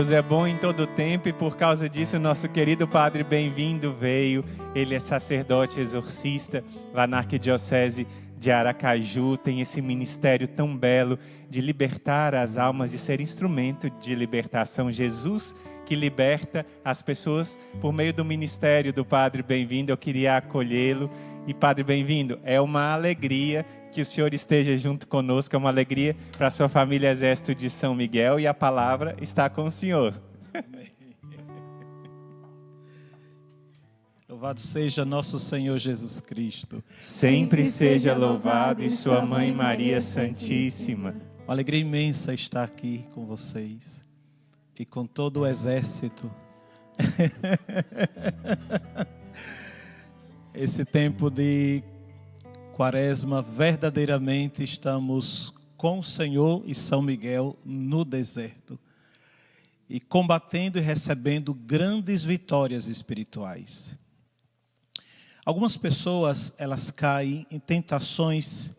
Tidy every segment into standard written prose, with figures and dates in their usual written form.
Deus é bom em todo o tempo e por causa disso nosso querido Padre Bem-vindo veio. Ele é sacerdote exorcista lá na Arquidiocese de Aracaju, tem esse ministério tão belo de libertar as almas, de ser instrumento de libertação. Jesus que liberta as pessoas por meio do ministério do Padre Bem-vindo. Eu queria acolhê-lo. E Padre Bem-vindo, é uma alegria que o Senhor esteja junto conosco, é uma alegria para a sua família Exército de São Miguel, e a palavra está com o Senhor. Amém. Louvado seja nosso Senhor Jesus Cristo. Sempre seja louvado, e sua Mãe Maria Santíssima. Uma alegria imensa estar aqui com vocês e com todo o exército. Esse tempo de Quaresma, verdadeiramente estamos com o Senhor e São Miguel no deserto e combatendo e recebendo grandes vitórias espirituais. Algumas pessoas, elas caem em tentações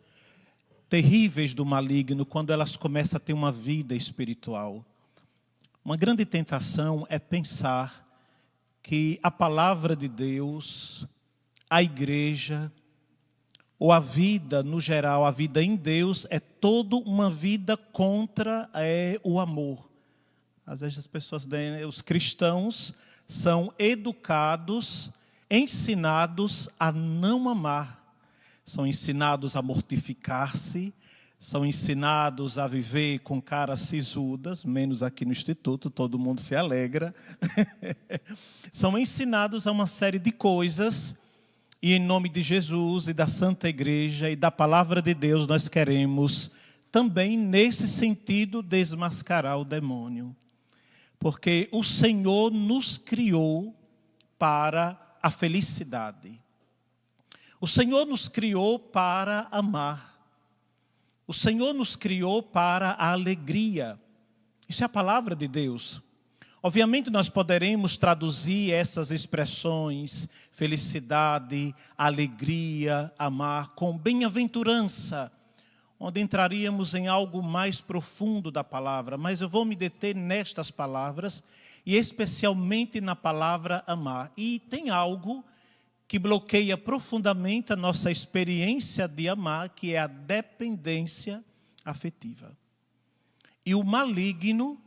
terríveis do maligno quando elas começam a ter uma vida espiritual. Uma grande tentação é pensar que a palavra de Deus, a igreja, ou a vida no geral, a vida em Deus, é toda uma vida contra o amor. Às vezes as pessoas, os cristãos, são educados, ensinados a não amar. São ensinados a mortificar-se, são ensinados a viver com caras sisudas, menos aqui no Instituto, todo mundo se alegra. São ensinados a uma série de coisas. E em nome de Jesus e da Santa Igreja e da Palavra de Deus, nós queremos também, nesse sentido, desmascarar o demônio. Porque o Senhor nos criou para a felicidade. O Senhor nos criou para amar. O Senhor nos criou para a alegria. Isso é a Palavra de Deus. Obviamente nós poderemos traduzir essas expressões, felicidade, alegria, amar, com bem-aventurança, onde entraríamos em algo mais profundo da palavra. Mas eu vou me deter nestas palavras, e especialmente na palavra amar. E tem algo que bloqueia profundamente a nossa experiência de amar, que é a dependência afetiva. E o maligno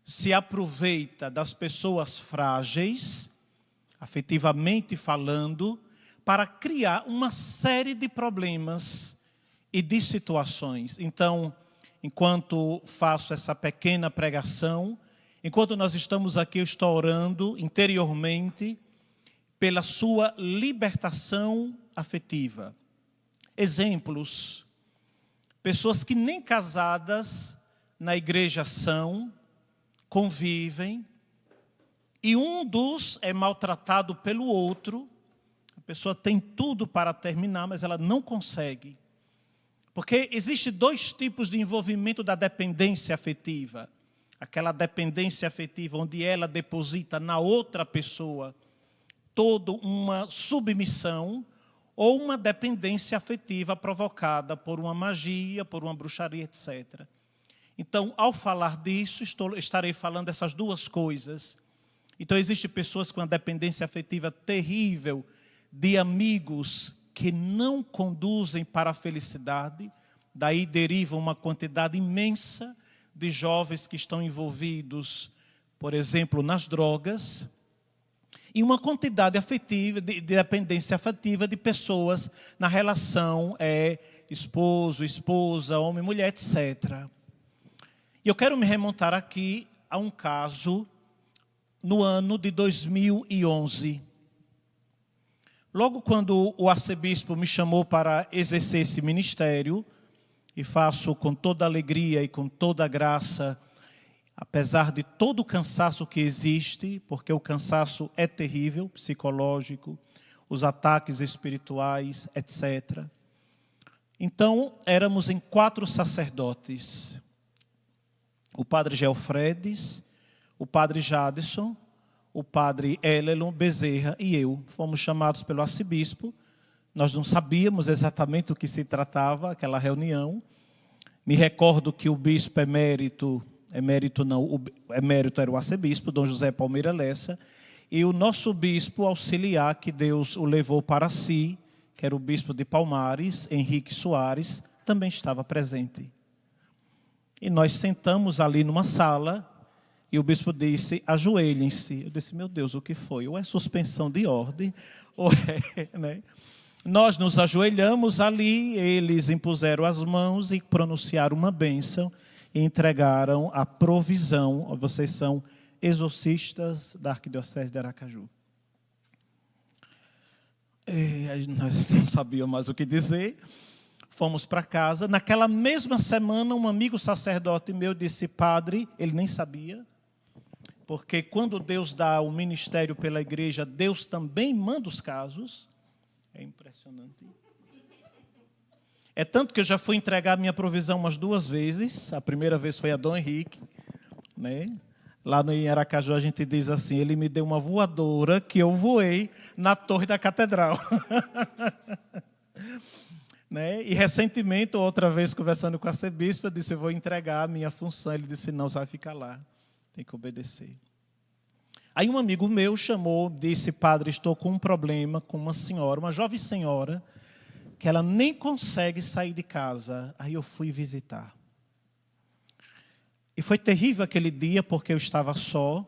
se aproveita das pessoas frágeis, afetivamente falando, para criar uma série de problemas e de situações. Então, enquanto faço essa pequena pregação, enquanto nós estamos aqui, eu estou orando interiormente pela sua libertação afetiva. Exemplos: pessoas que nem casadas na igreja são, convivem, e um dos é maltratado pelo outro. A pessoa tem tudo para terminar, mas ela não consegue. Porque existe dois tipos de envolvimento da dependência afetiva. Aquela dependência afetiva onde ela deposita na outra pessoa toda uma submissão, ou uma dependência afetiva provocada por uma magia, por uma bruxaria, etc. Então, ao falar disso, estarei falando dessas duas coisas. Então, existem pessoas com uma dependência afetiva terrível de amigos que não conduzem para a felicidade. Daí deriva uma quantidade imensa de jovens que estão envolvidos, por exemplo, nas drogas. E uma quantidade afetiva, de dependência afetiva de pessoas na relação esposo, esposa, homem, mulher, etc. E eu quero me remontar aqui a um caso no ano de 2011. Logo quando o arcebispo me chamou para exercer esse ministério, e faço com toda alegria e com toda graça, apesar de todo o cansaço que existe, porque o cansaço é terrível, psicológico, os ataques espirituais, etc. Então, éramos em 4 sacerdotes. O padre Geofredes, o padre Jadson, o padre Elelon Bezerra e eu. Fomos chamados pelo arcebispo. Nós não sabíamos exatamente do que se tratava aquela reunião. Me recordo que o bispo emérito emérito não, o emérito era o arcebispo, Dom José Palmeira Lessa, e o nosso bispo auxiliar, que Deus o levou para si, que era o bispo de Palmares, Henrique Soares, também estava presente. E nós sentamos ali numa sala, e o bispo disse, ajoelhem-se. Eu disse, meu Deus, o que foi? Ou é suspensão de ordem, ou é, né? Nós nos ajoelhamos ali, eles impuseram as mãos e pronunciaram uma bênção e entregaram a provisão. Vocês são exorcistas da Arquidiocese de Aracaju. Nós não sabíamos mais o que dizer, fomos para casa. Naquela mesma semana, um amigo sacerdote meu disse, padre, ele nem sabia, porque quando Deus dá o ministério pela igreja, Deus também manda os casos. É impressionante. É tanto que eu já fui entregar minha provisão umas 2 vezes. A primeira vez foi a Dom Henrique, né? Lá em Aracaju a gente diz assim, ele me deu uma voadora que eu voei na torre da catedral. Né? E recentemente, outra vez conversando com a arcebispa, eu disse, eu vou entregar a minha função. Ele disse, não, você vai ficar lá, tem que obedecer. Aí um amigo meu chamou, disse, padre, estou com um problema com uma senhora, uma jovem senhora, que ela nem consegue sair de casa. Aí eu fui visitar. E foi terrível aquele dia, porque eu estava só,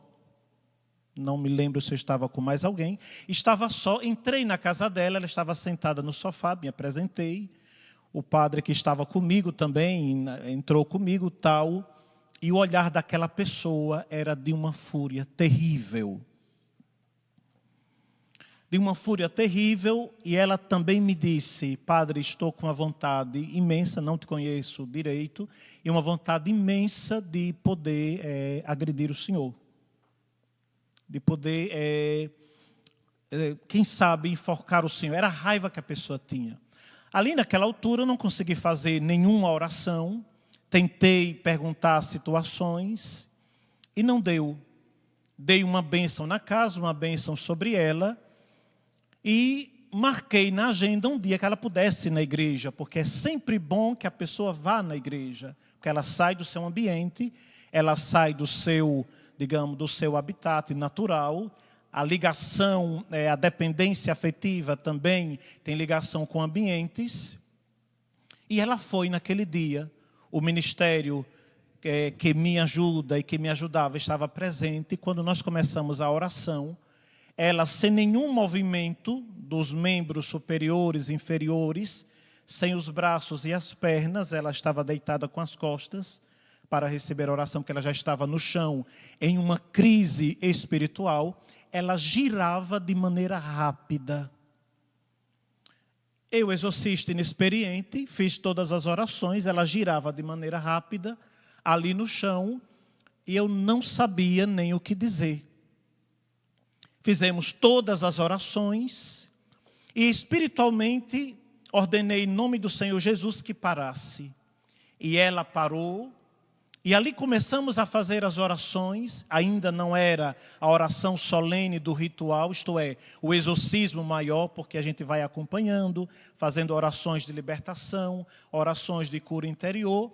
não me lembro se eu estava com mais alguém, estava só, entrei na casa dela, ela estava sentada no sofá, me apresentei, o padre que estava comigo também entrou comigo, tal, e o olhar daquela pessoa era de uma fúria terrível. De uma fúria terrível, e ela também me disse, padre, estou com uma vontade imensa, não te conheço direito, e uma vontade imensa de poder agredir o senhor. De poder, quem sabe, enforcar o senhor. Era a raiva que a pessoa tinha. Ali naquela altura eu não consegui fazer nenhuma oração, tentei perguntar situações e não deu. Dei uma bênção na casa, uma bênção sobre ela e marquei na agenda um dia que ela pudesse ir na igreja, porque é sempre bom que a pessoa vá na igreja, porque ela sai do seu ambiente, ela sai do seu, digamos, do seu habitat natural. A ligação, a dependência afetiva também tem ligação com ambientes. E ela foi naquele dia. O ministério que me ajuda e que me ajudava estava presente. E quando nós começamos a oração, ela, sem nenhum movimento dos membros superiores e inferiores, sem os braços e as pernas, ela estava deitada com as costas para receber a oração, porque ela já estava no chão, em uma crise espiritual. Ela girava de maneira rápida. Eu, exorcista inexperiente, fiz todas as orações, ela girava de maneira rápida, ali no chão, e eu não sabia nem o que dizer. Fizemos todas as orações, e espiritualmente ordenei em nome do Senhor Jesus que parasse. E ela parou. E ali começamos a fazer as orações, ainda não era a oração solene do ritual, isto é, o exorcismo maior, porque a gente vai acompanhando, fazendo orações de libertação, orações de cura interior,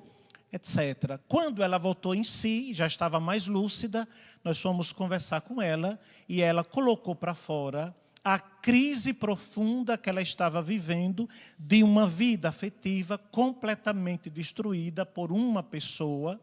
etc. Quando ela voltou em si, já estava mais lúcida, nós fomos conversar com ela e ela colocou para fora a crise profunda que ela estava vivendo de uma vida afetiva completamente destruída por uma pessoa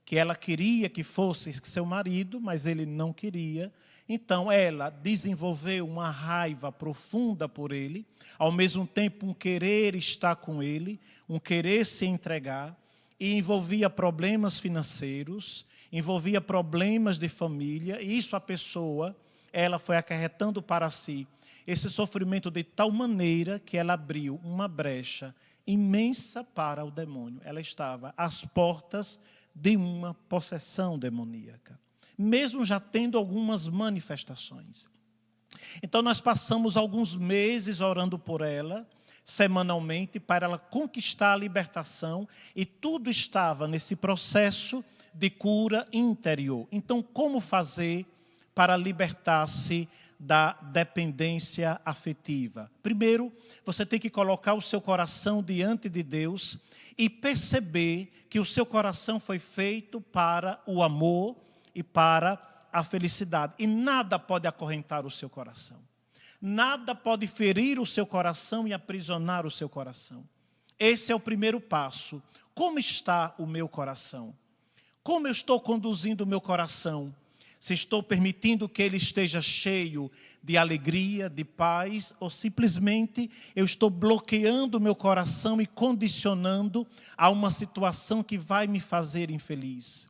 que ela queria que fosse seu marido, mas ele não queria. Então ela desenvolveu uma raiva profunda por ele, ao mesmo tempo um querer estar com ele, um querer se entregar, e envolvia problemas financeiros, envolvia problemas de família, e isso a pessoa, ela foi acarretando para si esse sofrimento de tal maneira que ela abriu uma brecha imensa para o demônio. Ela estava às portas de uma possessão demoníaca, mesmo já tendo algumas manifestações. Então nós passamos alguns meses orando por ela, semanalmente, para ela conquistar a libertação, e tudo estava nesse processo de cura interior. Então, como fazer para libertar-se da dependência afetiva? Primeiro, você tem que colocar o seu coração diante de Deus e perceber que o seu coração foi feito para o amor e para a felicidade. E nada pode acorrentar o seu coração. Nada pode ferir o seu coração e aprisionar o seu coração. Esse é o primeiro passo. Como está o meu coração? Como eu estou conduzindo o meu coração? Se estou permitindo que ele esteja cheio de alegria, de paz, ou simplesmente eu estou bloqueando o meu coração e condicionando a uma situação que vai me fazer infeliz.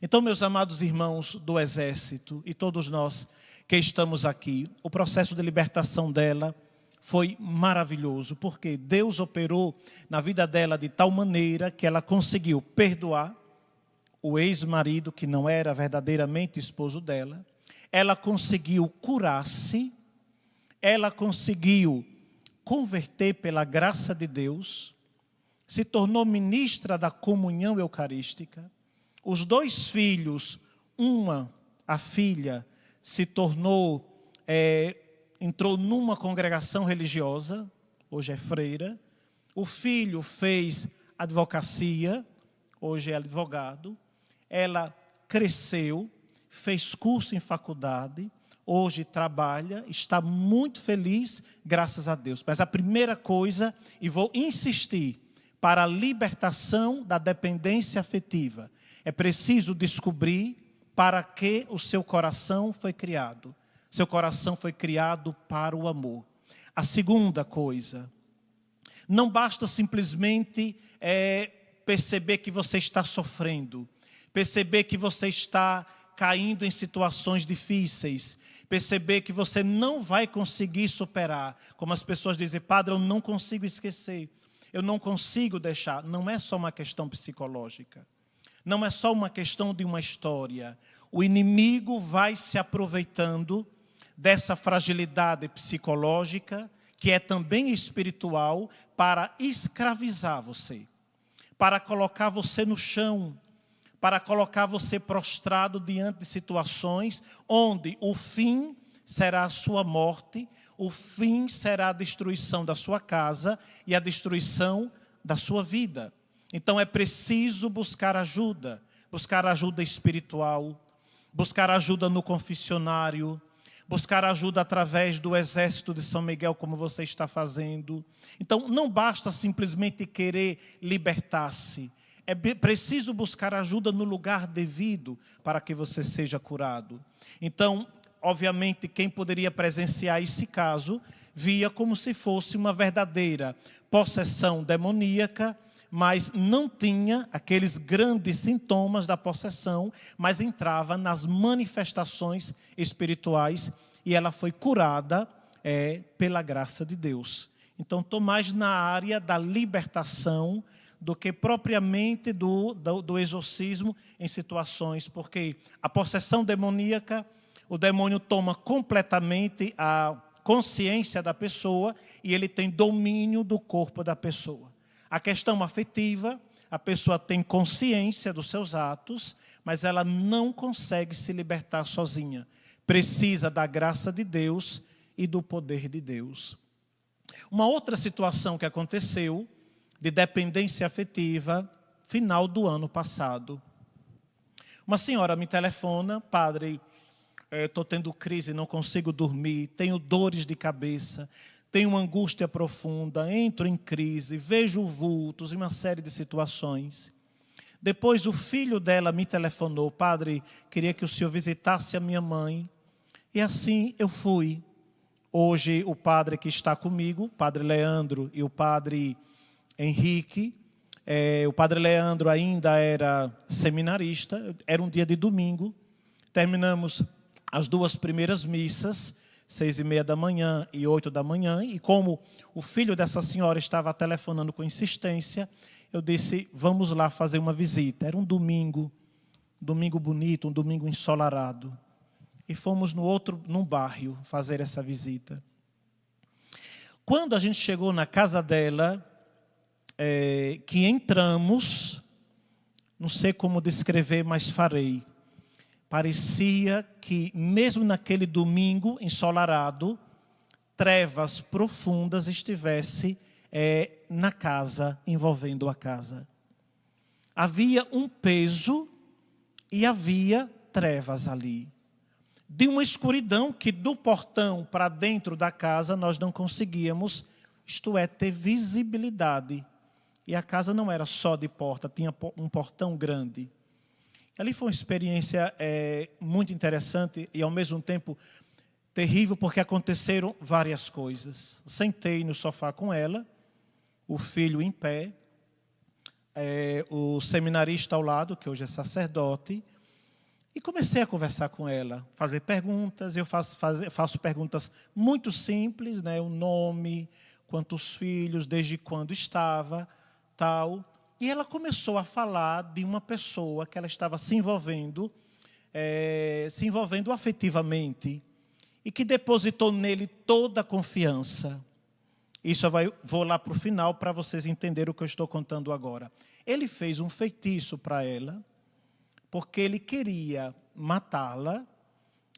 Então, meus amados irmãos do exército e todos nós que estamos aqui, o processo de libertação dela foi maravilhoso, porque Deus operou na vida dela de tal maneira que ela conseguiu perdoar o ex-marido que não era verdadeiramente esposo dela, ela conseguiu curar-se, ela conseguiu converter pela graça de Deus, se tornou ministra da comunhão eucarística. Os 2 filhos, a filha, se tornou, entrou numa congregação religiosa, hoje é freira. O filho fez advocacia, hoje é advogado. Ela cresceu, fez curso em faculdade, hoje trabalha, está muito feliz, graças a Deus. Mas a primeira coisa, e vou insistir, para a libertação da dependência afetiva, é preciso descobrir para que o seu coração foi criado. Seu coração foi criado para o amor. A segunda coisa, não basta simplesmente perceber que você está sofrendo, perceber que você está caindo em situações difíceis, perceber que você não vai conseguir superar. Como as pessoas dizem, padre, eu não consigo esquecer, eu não consigo deixar. Não é só uma questão psicológica, não é só uma questão de uma história. O inimigo vai se aproveitando dessa fragilidade psicológica, que é também espiritual, para escravizar você, para colocar você no chão, para colocar você prostrado diante de situações onde o fim será a sua morte, o fim será a destruição da sua casa e a destruição da sua vida. Então é preciso buscar ajuda espiritual, buscar ajuda no confessionário, buscar ajuda através do exército de São Miguel, como você está fazendo. Então não basta simplesmente querer libertar-se, é preciso buscar ajuda no lugar devido para que você seja curado. Então, obviamente, quem poderia presenciar esse caso, via como se fosse uma verdadeira possessão demoníaca, mas não tinha aqueles grandes sintomas da possessão, mas entrava nas manifestações espirituais e ela foi curada pela graça de Deus. Então, estou mais na área da libertação do que propriamente do exorcismo em situações, porque a possessão demoníaca, o demônio toma completamente a consciência da pessoa e ele tem domínio do corpo da pessoa. A questão afetiva, a pessoa tem consciência dos seus atos, mas ela não consegue se libertar sozinha. Precisa da graça de Deus e do poder de Deus. Uma outra situação que aconteceu, de dependência afetiva, final do ano passado. Uma senhora me telefona, padre, estou tendo crise, não consigo dormir, tenho dores de cabeça, tenho uma angústia profunda, entro em crise, vejo vultos, uma série de situações. Depois o filho dela me telefonou, padre, queria que o senhor visitasse a minha mãe. E assim eu fui. Hoje o padre que está comigo, o padre Leandro e o padre Henrique, o padre Leandro ainda era seminarista, era um dia de domingo, terminamos as 2 primeiras missas, 6:30 da manhã e 8 da manhã, e como o filho dessa senhora estava telefonando com insistência, eu disse, vamos lá fazer uma visita. Era um domingo bonito, um domingo ensolarado, e fomos num bairro fazer essa visita. Quando a gente chegou na casa dela, que entramos, não sei como descrever, mas farei. Parecia que mesmo naquele domingo ensolarado, trevas profundas estivessem na casa, envolvendo a casa. Havia um peso e havia trevas ali. De uma escuridão que do portão para dentro da casa nós não conseguíamos, isto é, ter visibilidade. E a casa não era só de porta, tinha um portão grande. Ali foi uma experiência muito interessante e ao mesmo tempo terrível, porque aconteceram várias coisas. Sentei no sofá com ela, o filho em pé, o seminarista ao lado, que hoje é sacerdote, e comecei a conversar com ela, fazer perguntas. Eu faço perguntas muito simples, né? O nome, quantos filhos, desde quando estava, tal. E ela começou a falar de uma pessoa que ela estava se envolvendo afetivamente, e que depositou nele toda a confiança. Isso vou lá para o final para vocês entenderem o que eu estou contando agora. Ele fez um feitiço para ela, porque ele queria matá-la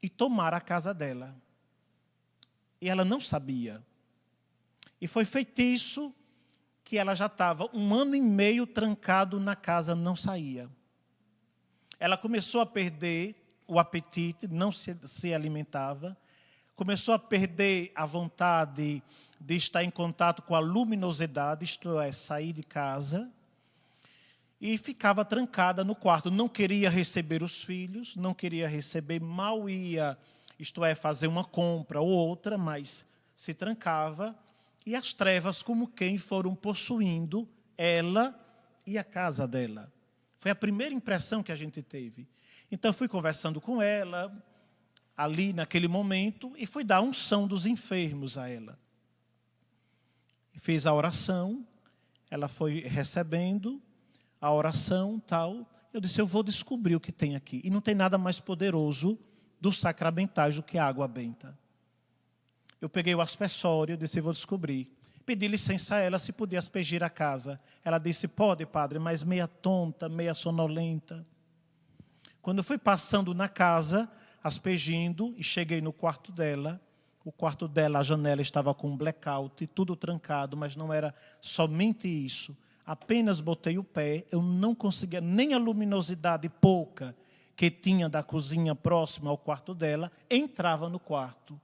e tomar a casa dela. E ela não sabia. E foi feitiço que ela já estava 1 ano e meio trancado na casa, não saía. Ela começou a perder o apetite, não se alimentava, começou a perder a vontade de estar em contato com a luminosidade, isto é, sair de casa, e ficava trancada no quarto. Não queria receber os filhos, não queria receber, mal ia, isto é, fazer uma compra ou outra, mas se trancava, e as trevas como quem foram possuindo ela e a casa dela. Foi a primeira impressão que a gente teve. Então fui conversando com ela, ali naquele momento, e fui dar a unção dos enfermos a ela. Fiz a oração, ela foi recebendo a oração, tal. Eu disse, eu vou descobrir o que tem aqui. E não tem nada mais poderoso dos sacramentais do que a água benta. Eu peguei o aspersório, disse, vou descobrir. Pedi licença a ela se podia aspergir a casa. Ela disse, pode, padre, mas meia tonta, meia sonolenta. Quando eu fui passando na casa, aspergindo, e cheguei no quarto dela, o quarto dela, a janela estava com um blackout, tudo trancado, mas não era somente isso. Apenas botei o pé, eu não conseguia, nem a luminosidade pouca que tinha da cozinha próxima ao quarto dela, entrava no quarto.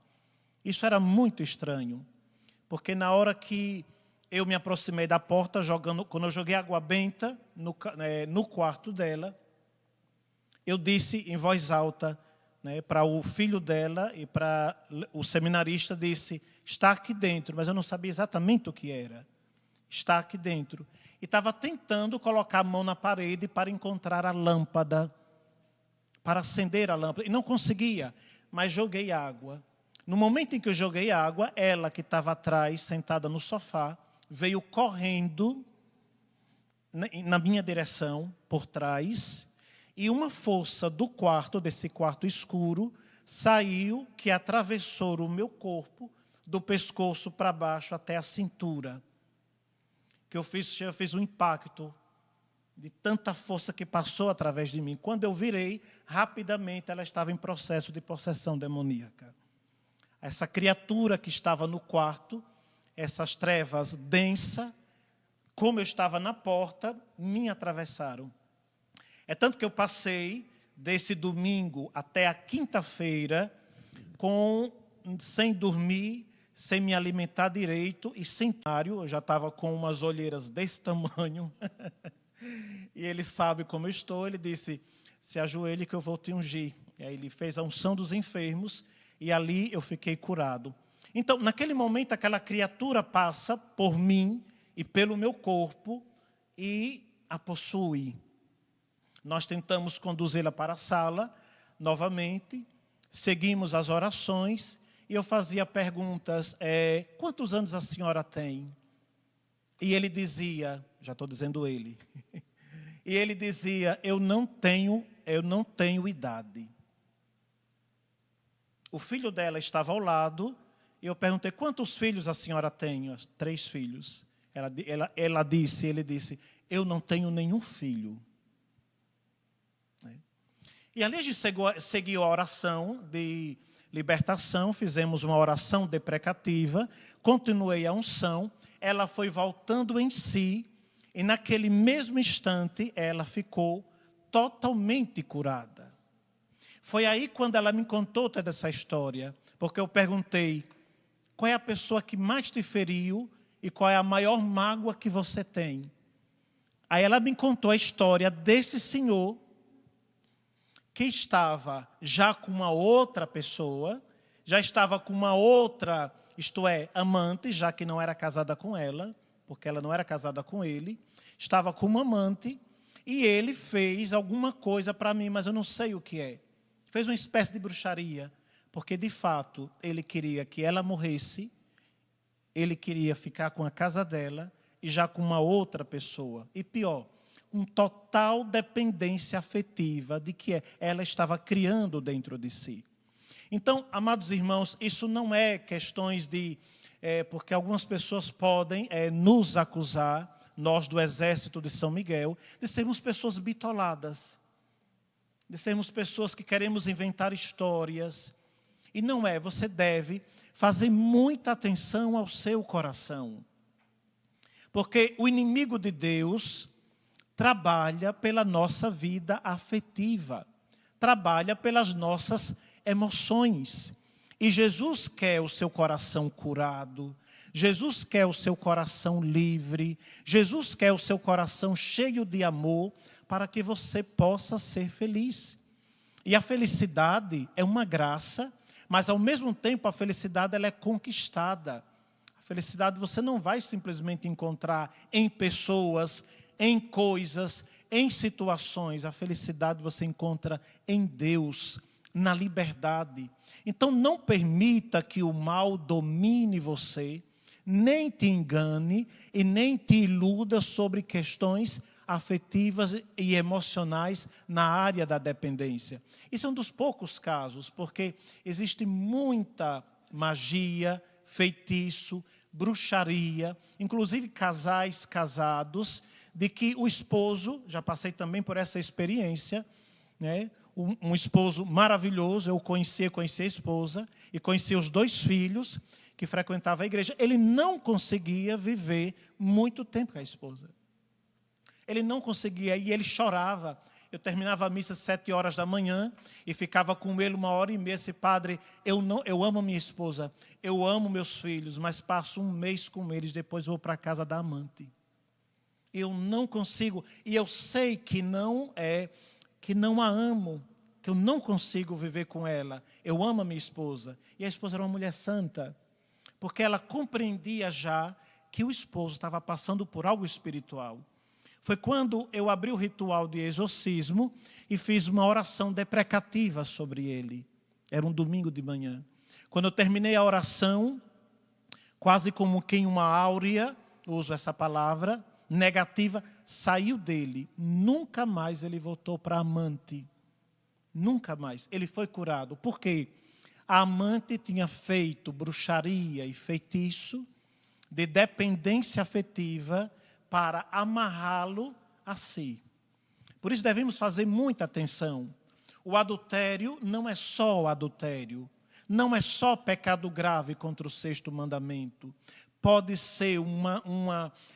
Isso era muito estranho, porque na hora que eu me aproximei da porta, quando eu joguei água benta no quarto dela, eu disse em voz alta, para o filho dela e para o seminarista, disse, está aqui dentro, mas eu não sabia exatamente o que era. Está aqui dentro. E estava tentando colocar a mão na parede para encontrar a lâmpada, para acender a lâmpada, e não conseguia, mas joguei água. No momento em que eu joguei água, ela que estava atrás, sentada no sofá, veio correndo na minha direção, por trás, e uma força do quarto, desse quarto escuro, saiu, que atravessou o meu corpo, do pescoço para baixo até a cintura. Que eu fiz um impacto de tanta força que passou através de mim. Quando eu virei, rapidamente ela estava em processo de possessão demoníaca. Essa criatura que estava no quarto, essas trevas densas, como eu estava na porta, me atravessaram. É tanto que eu passei desse domingo até a quinta-feira sem dormir, sem me alimentar direito e sem eu já estava com umas olheiras desse tamanho. E ele sabe como eu estou, ele disse, se ajoelhe que eu vou te ungir. E aí ele fez a unção dos enfermos e ali eu fiquei curado. Então, naquele momento, aquela criatura passa por mim e pelo meu corpo e a possui. Nós tentamos conduzi-la para a sala, novamente, seguimos as orações, e eu fazia perguntas, quantos anos a senhora tem? E ele dizia, já estou dizendo ele, e ele dizia, eu não tenho idade. O filho dela estava ao lado, e eu perguntei, quantos filhos a senhora tem? 3 filhos. Ele disse, eu não tenho nenhum filho. E ali a gente seguiu a oração de libertação, fizemos uma oração deprecativa, continuei a unção, ela foi voltando em si, e naquele mesmo instante ela ficou totalmente curada. Foi aí quando ela me contou toda essa história, porque eu perguntei: qual é a pessoa que mais te feriu e qual é a maior mágoa que você tem? Aí ela me contou a história desse senhor que estava já com uma outra pessoa, já estava com uma outra, isto é, amante, já que não era casada com ela, porque ela não era casada com ele, estava com uma amante, e ele fez alguma coisa para mim, mas eu não sei o que é. Fez uma espécie de bruxaria, porque de fato ele queria que ela morresse, ele queria ficar com a casa dela e já com uma outra pessoa. E pior, com total dependência afetiva de que ela estava criando dentro de si. Então, amados irmãos, isso não é questões de... porque algumas pessoas podem nos acusar, nós do exército de São Miguel, de sermos pessoas bitoladas, de sermos pessoas que queremos inventar histórias. E não é, você deve fazer muita atenção ao seu coração. Porque o inimigo de Deus trabalha pela nossa vida afetiva, trabalha pelas nossas emoções. E Jesus quer o seu coração curado, Jesus quer o seu coração livre, Jesus quer o seu coração cheio de amor para que você possa ser feliz. E a felicidade é uma graça, mas ao mesmo tempo a felicidade ela é conquistada. A felicidade você não vai simplesmente encontrar em pessoas, em coisas, em situações. A felicidade você encontra em Deus, na liberdade. Então não permita que o mal domine você, nem te engane e nem te iluda sobre questões afetivas e emocionais na área da dependência. Isso é um dos poucos casos, porque existe muita magia, feitiço, bruxaria, inclusive casais casados, de que o esposo, já passei também por essa experiência, né? Um esposo maravilhoso, eu conheci a esposa e conheci os 2 filhos que frequentavam a igreja. Ele não conseguia viver muito tempo com a esposa. Ele não conseguia, e ele chorava. Eu terminava a missa às 7 horas da manhã e ficava com ele 1h30. Esse padre, eu amo minha esposa, eu amo meus filhos, mas passo 1 mês com eles, depois vou para a casa da amante. Eu não consigo, e eu sei que não a amo, que eu não consigo viver com ela. Eu amo a minha esposa. E a esposa era uma mulher santa, porque ela compreendia já que o esposo estava passando por algo espiritual. Foi quando eu abri o ritual de exorcismo e fiz uma oração deprecativa sobre ele. Era um domingo de manhã. Quando eu terminei a oração, quase como quem uma áurea, uso essa palavra, negativa, saiu dele. Nunca mais ele voltou para a amante. Nunca mais. Ele foi curado. Por quê? A amante tinha feito bruxaria e feitiço de dependência afetiva para amarrá-lo a si. Por isso devemos fazer muita atenção. O adultério não é só o adultério. Não é só pecado grave contra o 6º mandamento. Pode ser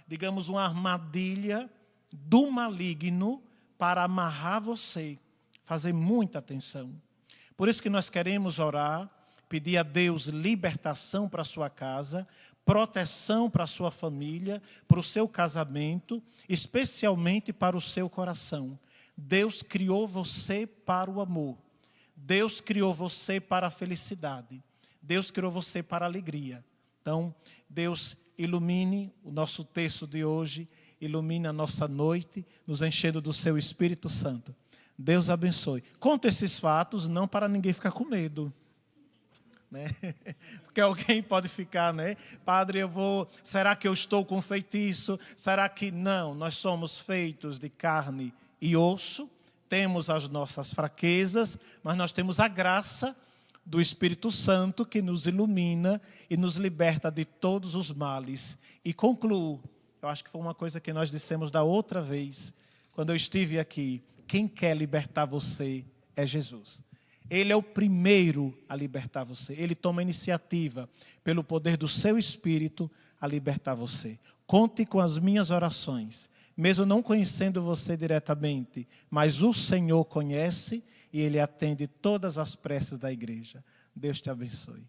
digamos, uma armadilha do maligno para amarrar você. Fazer muita atenção. Por isso que nós queremos orar, pedir a Deus libertação para a sua casa, proteção para a sua família, para o seu casamento, especialmente para o seu coração. Deus criou você para o amor. Deus criou você para a felicidade. Deus criou você para a alegria. Então, Deus ilumine o nosso texto de hoje, ilumine a nossa noite, nos enchendo do seu Espírito Santo. Deus abençoe. Conto esses fatos não para ninguém ficar com medo, né? Porque alguém pode ficar, né? Padre, será que eu estou com feitiço? Será que não? Nós somos feitos de carne e osso, temos as nossas fraquezas, mas nós temos a graça do Espírito Santo que nos ilumina e nos liberta de todos os males. E concluo, eu acho que foi uma coisa que nós dissemos da outra vez, quando eu estive aqui. Quem quer libertar você é Jesus. Ele é o primeiro a libertar você. Ele toma iniciativa, pelo poder do seu Espírito, a libertar você. Conte com as minhas orações, mesmo não conhecendo você diretamente, mas o Senhor conhece e Ele atende todas as preces da igreja. Deus te abençoe.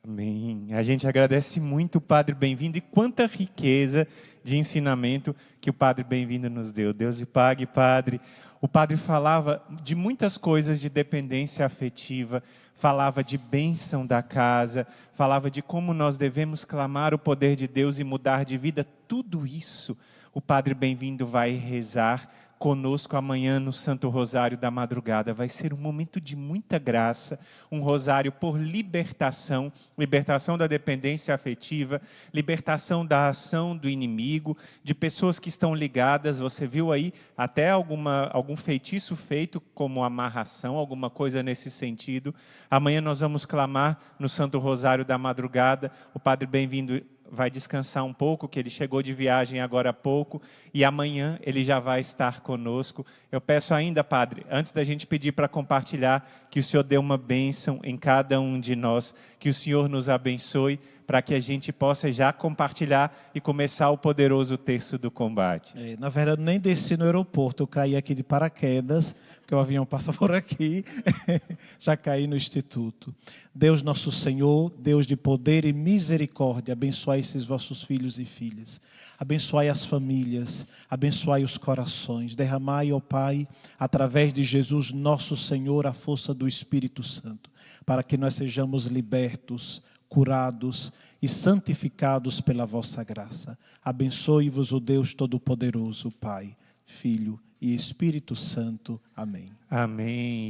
Amém. A gente agradece muito o Padre Bem-vindo e quanta riqueza de ensinamento que o Padre Bem-vindo nos deu. Deus lhe pague, Padre. O Padre falava de muitas coisas de dependência afetiva, falava de bênção da casa, falava de como nós devemos clamar o poder de Deus e mudar de vida. Tudo isso o Padre Bem-vindo vai rezar conosco amanhã no Santo Rosário da Madrugada. Vai ser um momento de muita graça, um rosário por libertação, libertação da dependência afetiva, libertação da ação do inimigo, de pessoas que estão ligadas. Você viu aí até algum feitiço feito como amarração, alguma coisa nesse sentido. Amanhã nós vamos clamar no Santo Rosário da Madrugada. O Padre Bem-vindo vai descansar um pouco, que ele chegou de viagem agora há pouco, e amanhã ele já vai estar conosco. Eu peço ainda, Padre, antes da gente pedir para compartilhar, que o Senhor dê uma bênção em cada um de nós, que o Senhor nos abençoe, para que a gente possa já compartilhar e começar o poderoso terço do combate. Na verdade, nem desci no aeroporto, eu caí aqui de paraquedas, porque o avião passa por aqui, já caí no Instituto. Deus nosso Senhor, Deus de poder e misericórdia, abençoai esses vossos filhos e filhas, abençoai as famílias, abençoai os corações, derramai, ó Pai, através de Jesus nosso Senhor, a força do Espírito Santo, para que nós sejamos libertos, curados e santificados pela vossa graça. Abençoe-vos o Deus Todo-Poderoso, Pai, Filho e Espírito Santo. Amém. Amém.